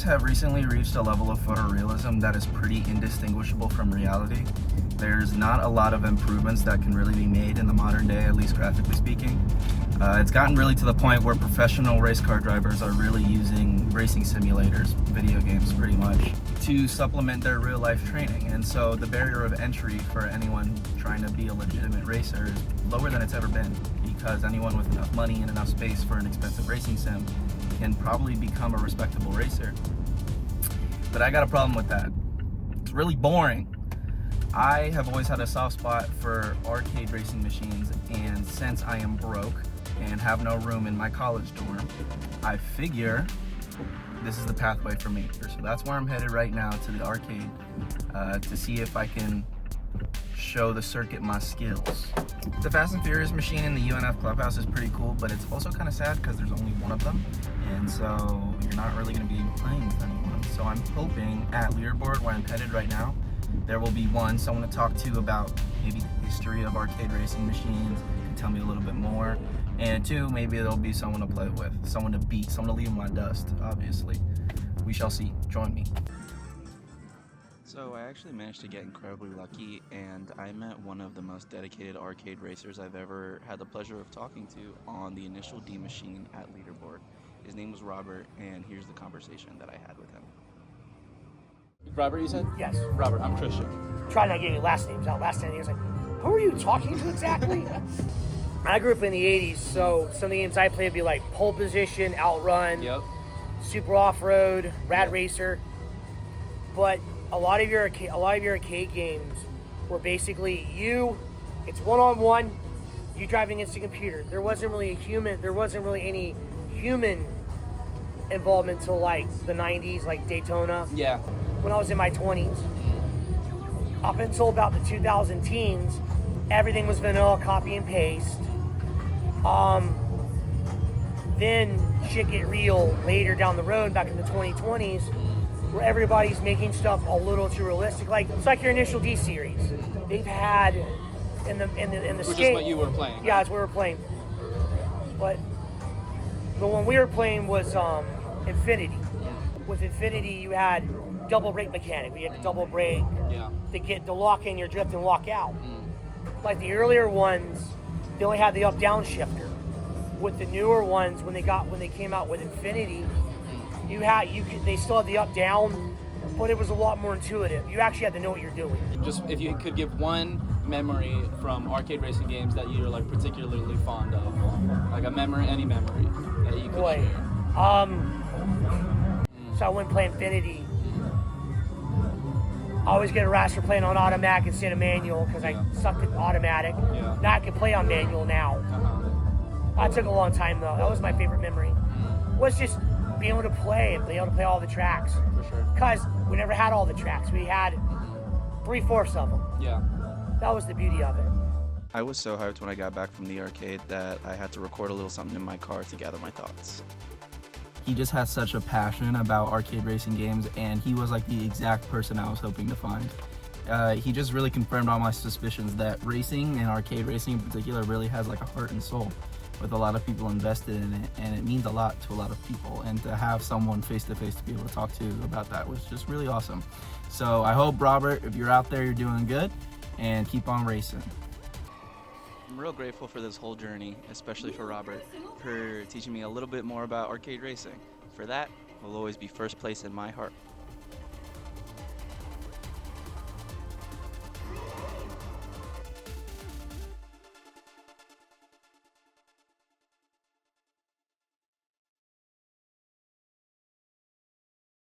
have recently reached a level of photorealism that is pretty indistinguishable from reality. There's not a lot of improvements that can really be made in the modern day, at least graphically speaking. It's gotten really to the point where professional race car drivers are really using racing simulators, video games pretty much, to supplement their real life training. And so the barrier of entry for anyone trying to be a legitimate racer is lower than it's ever been, because anyone with enough money and enough space for an expensive racing sim can probably become a respectable racer. But I got a problem with that. It's really boring. I have always had a soft spot for arcade racing machines, and since I am broke and have no room in my college dorm, I figure this is the pathway for me. So that's where I'm headed right now, to the arcade, to see if I can show the circuit my skills. The Fast and Furious machine in the UNF clubhouse is pretty cool, but it's also kind of sad because there's only one of them, and so you're not really going to be playing with anyone. So I'm hoping at Leaderboard, where I'm headed right now, there will be someone to talk to about maybe the history of arcade racing machines, and tell me a little bit more, and two, maybe there'll be someone to play with, someone to beat, someone to leave in my dust, obviously. We shall see. Join me. So I actually managed to get incredibly lucky, and I met one of the most dedicated arcade racers I've ever had the pleasure of talking to on the initial D machine at Leaderboard. His name was Robert, and here's the conversation that I had with him. Robert, you said? Yes. Robert, I'm Christian. Try not getting last names out. Last name, he was like, who are you talking to exactly? I grew up in the 80s, so some of the games I played would be like Pole Position, Outrun, Yep. Super Off-Road, Rad Racer. But a lot of your arcade games were basically it's one-on-one, you driving against a computer. There wasn't really any human involvement until like the 90s, like Daytona. Yeah. When I was in my 20s. Up until about the 2000 teens, everything was vanilla, copy and paste. Then shit get real later down the road, back in the 2020s, where everybody's making stuff a little too realistic. Like it's like your initial D series. They've had in the Which skate. is what you were playing. Yeah, that's what we were playing. But the one we were playing was Infinity. With Infinity, you had double brake mechanic. We had to double brake Yeah. to get the lock in your drift and lock out. Like the earlier ones, they only had the up-down shifter. With the newer ones, when they came out with Infinity, they still had the up-down, but it was a lot more intuitive. You actually had to know what you're doing. Just if you could give one memory from arcade racing games that you're like particularly fond of, like any memory that you could share. So I went play Infinity. I always get harassed for playing on automatic instead of manual because I sucked at automatic. Yeah. Now I can play on manual now. That took a long time though. That was my favorite memory. Was just being able to play all the tracks. For sure. Because we never had all the tracks. We had 3/4 of them. Yeah. That was the beauty of it. I was so hyped when I got back from the arcade that I had to record a little something in my car to gather my thoughts. He just has such a passion about arcade racing games, and he was like the exact person I was hoping to find. He just really confirmed all my suspicions that racing, and arcade racing in particular, really has like a heart and soul, with a lot of people invested in it, and it means a lot to a lot of people. And to have someone face to face to be able to talk to about that was just really awesome. So I hope, Robert, if you're out there, you're doing good, and keep on racing. I'm real grateful for this whole journey, especially for Robert, for teaching me a little bit more about arcade racing. For that, will always be first place in my heart.